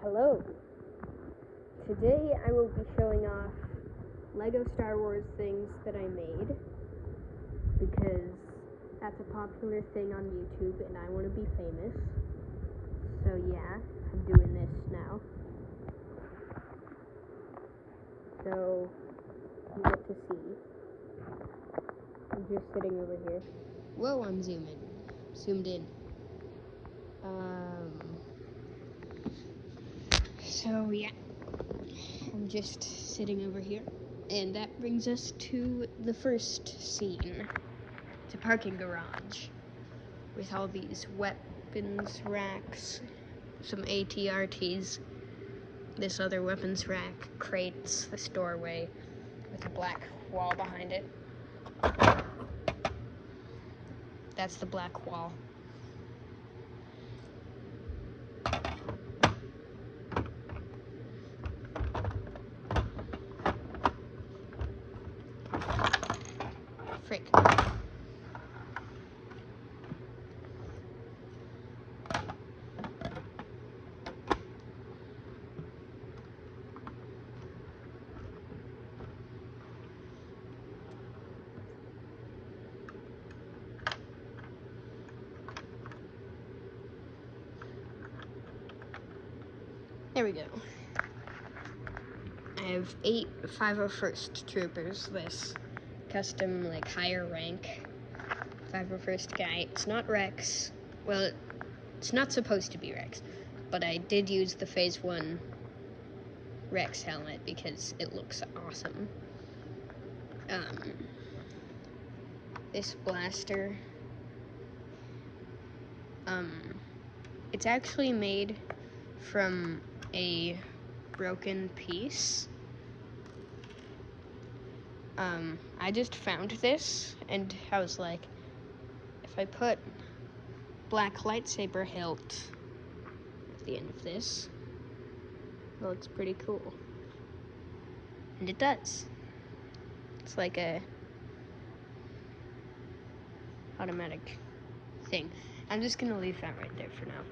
Hello. Today I will be showing off Lego Star Wars things that I made because that's a popular thing on YouTube and I want to be famous. So yeah, I'm doing this now. So you get to see. I'm just sitting over here. Whoa, I'm zoomed in. So yeah, I'm just sitting over here, and that brings us to the first scene. It's a parking garage with all these weapons racks, some ATRTs, this other weapons rack, crates, this doorway with a black wall behind it. That's the black wall. Frick. There we go. I have 8 501st troopers, this custom, higher rank 501st guy. It's not Rex. Well, it's not supposed to be Rex, but I did use the Phase 1 Rex helmet because it looks awesome. This blaster, it's actually made from a broken piece. I just found this and I was like, if I put black lightsaber hilt at the end of this, it looks pretty cool. And it does. It's like a automatic thing. I'm just gonna leave that right there for now.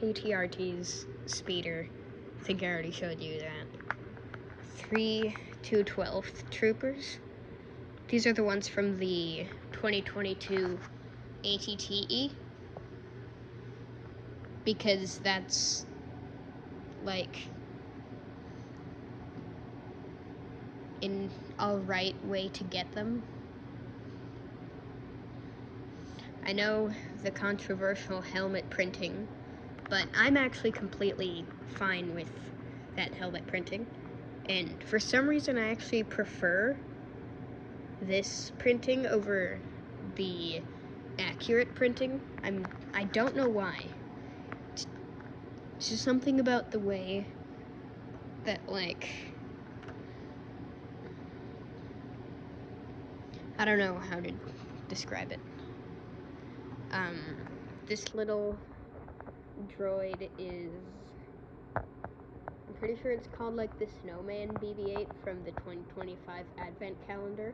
ATRT's speeder, I think I already showed you that. 3 212th troopers. These are the ones from the 2022 ATTE, because that's an alright way to get them. I know the controversial helmet printing, but I'm actually completely fine with that helmet printing. And for some reason, I actually prefer this printing over the accurate printing. I don't know why. It's just something about the way that, I don't know how to describe it. This little droid is, I'm pretty sure it's called the Snowman BB-8 from the 2025 Advent Calendar.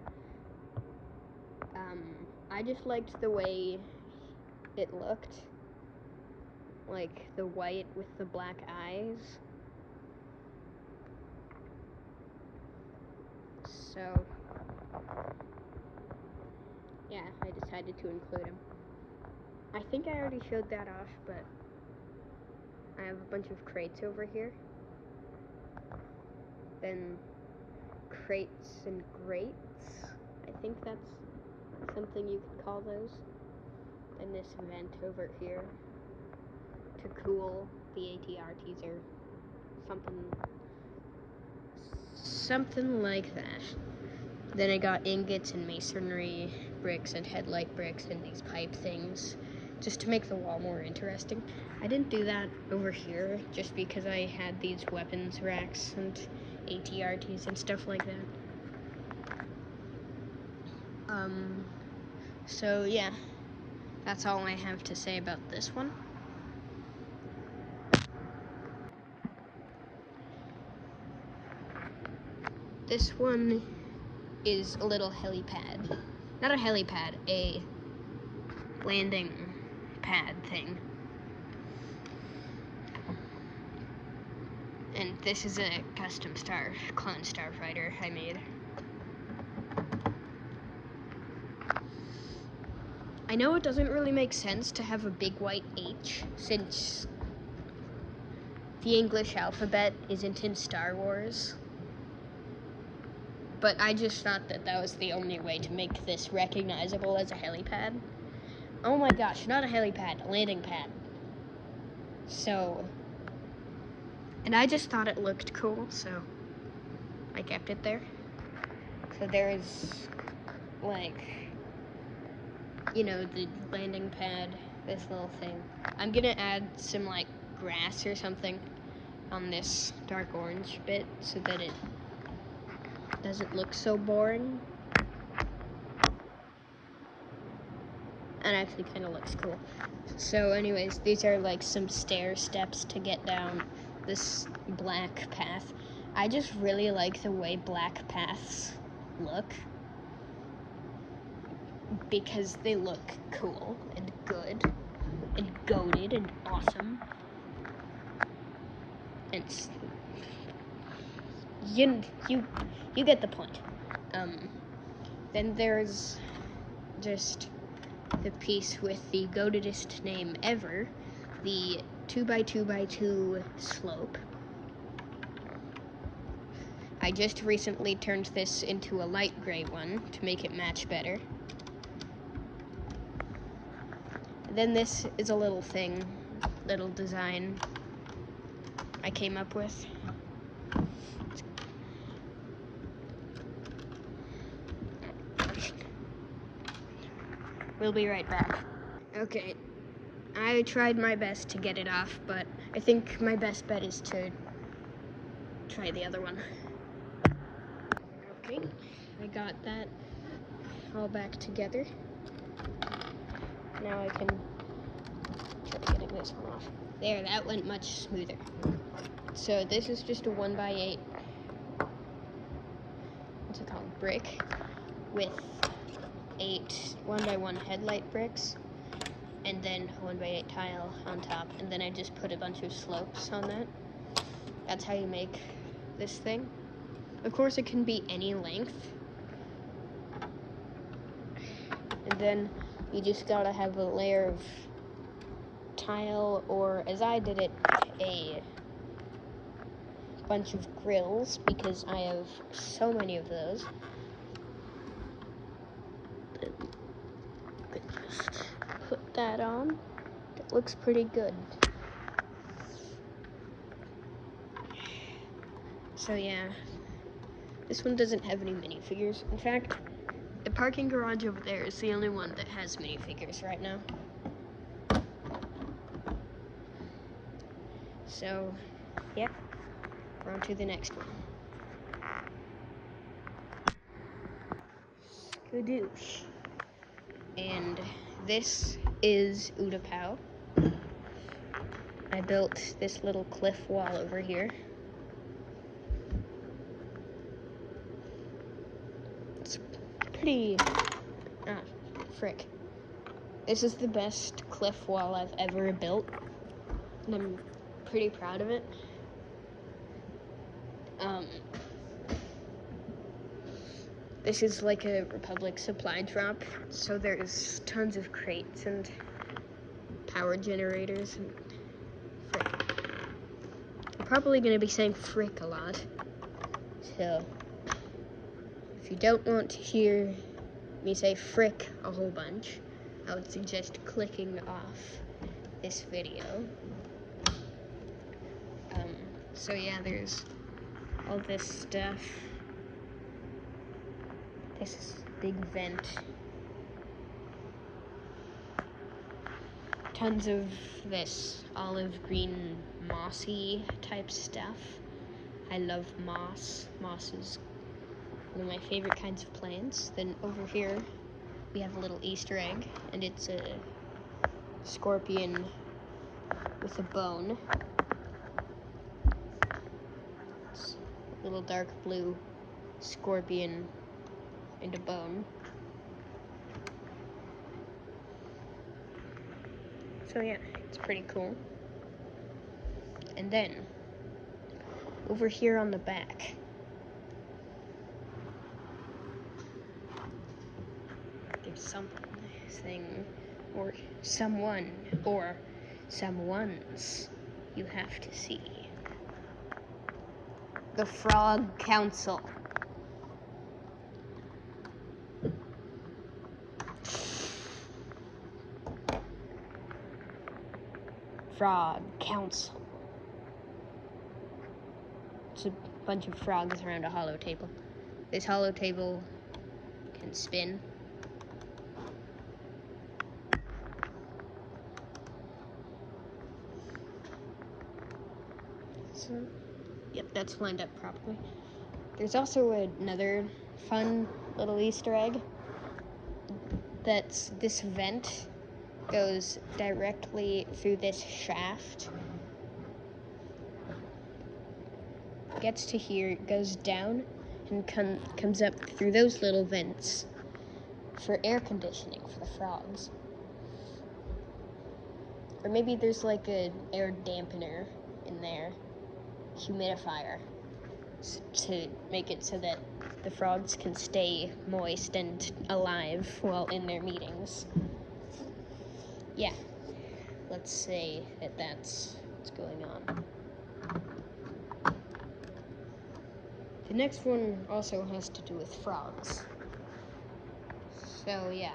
I just liked the way it looked, the white with the black eyes. So, yeah, I decided to include him. I think I already showed that off, but I have a bunch of crates over here. Then crates and grates. I think that's something you could call those. And this vent over here to cool the ATRTs or something like that. Then I got ingots and masonry bricks and headlight bricks and these pipe things just to make the wall more interesting. I didn't do that over here just because I had these weapons racks and ATRTs and stuff like that. So yeah, that's all I have to say about this one. This one is a little helipad. Not a helipad, a landing pad thing. And this is a custom clone starfighter I made. I know it doesn't really make sense to have a big white H, since the English alphabet isn't in Star Wars. But I just thought that that was the only way to make this recognizable as a helipad. Oh my gosh, not a helipad, a landing pad. So, and I just thought it looked cool, so I kept it there. So there's, like, you know, the landing pad, this little thing. I'm gonna add some, like, grass or something on this dark orange bit so that it doesn't look so boring. And actually kind of looks cool. So anyways, these are like some stair steps to get down this black path. I just really like the way black paths look, because they look cool and good and goated and awesome. And you get the point. Then there's just the piece with the goatedest name ever, the 2x2x2 slope. I just recently turned this into a light gray one to make it match better. Then this is a little design I came up with. We'll be right back. Okay, I tried my best to get it off, but I think my best bet is to try the other one. Okay, I got that all back together. Now I can try getting this one off. There, that went much smoother. So this is just a 1x8, what's it called, brick, with 8 1x1 headlight bricks, and then 1x8 tile on top, and then I just put a bunch of slopes on that. That's how you make this thing. Of course, it can be any length. And then you just gotta have a layer of tile, or as I did it, a bunch of grills, because I have so many of those. Just put that on. It looks pretty good. So yeah, this one doesn't have any minifigures. In fact, the parking garage over there is the only one that has minifigures right now. So, yeah, we're on to the next one. Skadoosh. And this is Utapau. I built this little cliff wall over here. It's pretty... frick. This is the best cliff wall I've ever built, and I'm pretty proud of it. This is like a Republic supply drop, so there's tons of crates and power generators and frick. I'm probably going to be saying frick a lot, so if you don't want to hear me say frick a whole bunch, I would suggest clicking off this video. So yeah, there's all this stuff. This is a big vent. Tons of this olive green mossy type stuff. I love moss. Moss is one of my favorite kinds of plants. Then over here we have a little Easter egg, and it's a scorpion with a bone. It's a little dark blue scorpion and a bone. So yeah, it's pretty cool. And then over here on the back. There's something, or someone, or someones you have to see. The Frog Council. Frog Council. It's a bunch of frogs around a hollow table. This hollow table can spin. So, yep, that's lined up properly. There's also another fun little Easter egg. That's this vent goes directly through this shaft. Gets to here, goes down, and comes up through those little vents for air conditioning for the frogs. Or maybe there's like an air dampener in there, humidifier, to make it so that the frogs can stay moist and alive while in their meetings. Yeah, let's say that that's what's going on. The next one also has to do with frogs. So yeah.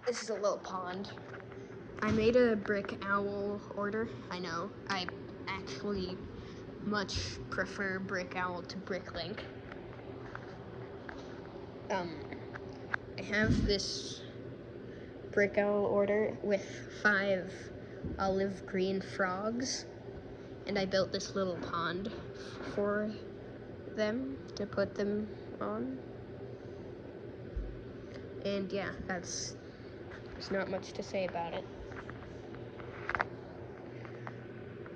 This is a little pond. I made a brick owl order. I know, I actually much prefer brick owl to brick link. I have this brick owl order with 5 olive green frogs, and I built this little pond for them to put them on. And yeah, there's not much to say about it.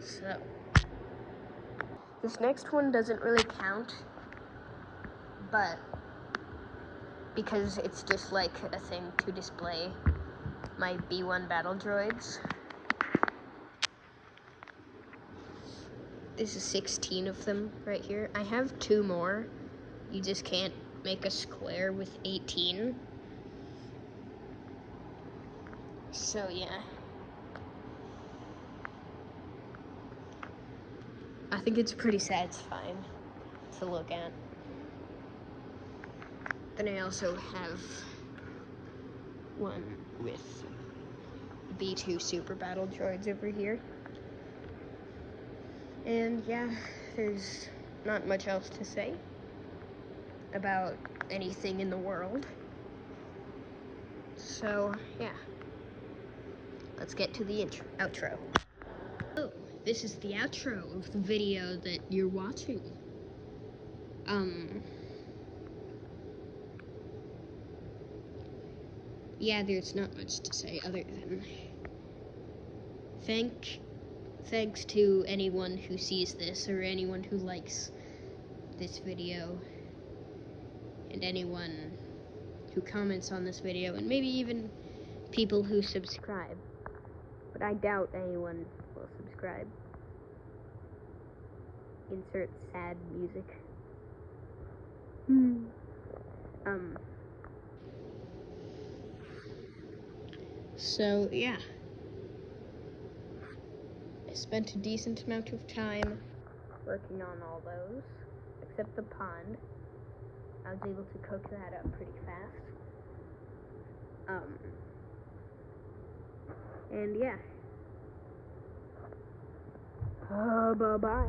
So, this next one doesn't really count, but because it's just like a thing to display my B1 battle droids. This is 16 of them right here. I have 2 more. You just can't make a square with 18. So yeah. I think it's pretty satisfying to look at. Then I also have one with B2 super battle droids over here. And yeah, there's not much else to say about anything in the world. So yeah, let's get to the outro. Oh, this is the outro of the video that you're watching. Yeah, there's not much to say other than thanks to anyone who sees this, or anyone who likes this video, and anyone who comments on this video, and maybe even people who subscribe. But I doubt anyone will subscribe. Insert sad music. So yeah, I spent a decent amount of time working on all those, except the pond. I was able to cook that up pretty fast. And yeah. Bye-bye.